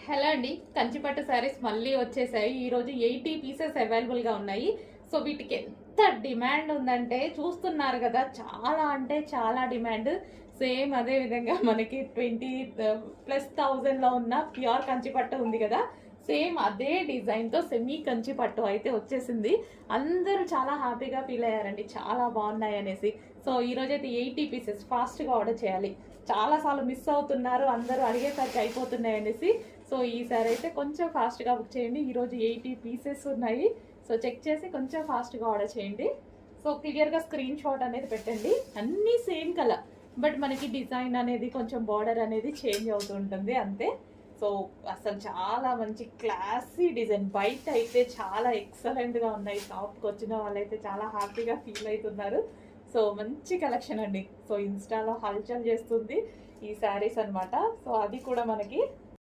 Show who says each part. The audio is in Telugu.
Speaker 1: హలో అండి, కంచిపట్టు శారీస్ మళ్ళీ వచ్చేసాయి. ఈరోజు 80 పీసెస్ అవైలబుల్గా ఉన్నాయి. సో వీటికి ఎంత డిమాండ్ ఉందంటే చూస్తున్నారు కదా, చాలా అంటే చాలా డిమాండ్. సేమ్ అదే విధంగా మనకి 20,000+ ఉన్న ప్యూర్ కంచిపట్టు ఉంది కదా, సేమ్ అదే డిజైన్తో సెమీ కంచిపట్టు అయితే వచ్చేసింది. అందరూ చాలా హ్యాపీగా ఫీల్ అయ్యారండి, చాలా బాగున్నాయి అనేసి. సో ఈరోజు అయితే 80 పీసెస్ ఫాస్ట్గా ఆర్డర్ చేయాలి. చాలాసార్లు మిస్ అవుతున్నారు, అందరూ అడిగేసరికి అయిపోతున్నాయి అనేసి. సో ఈసారి అయితే కొంచెం ఫాస్ట్గా బుక్ చేయండి. ఈరోజు 80 పీసెస్ ఉన్నాయి. సో చెక్ చేసి కొంచెం ఫాస్ట్గా ఆర్డర్ చేయండి. సో క్లియర్గా స్క్రీన్ షాట్ అనేది పెట్టండి. అన్నీ సేమ్ కలర్, బట్ మనకి డిజైన్ అనేది కొంచెం బార్డర్ అనేది చేంజ్ అవుతూ ఉంటుంది అంతే. సో అసలు చాలా మంచి క్లాసీ డిజైన్. బయట అయితే చాలా ఎక్సలెంట్గా ఉన్నాయి. షాప్కి వచ్చిన వాళ్ళైతే చాలా హ్యాపీగా ఫీల్ అవుతున్నారు. సో మంచి కలెక్షన్ అండి. సో ఇన్స్టాలో హల్చల్ చేస్తుంది ఈ శారీస్ అనమాట. సో అది కూడా మనకి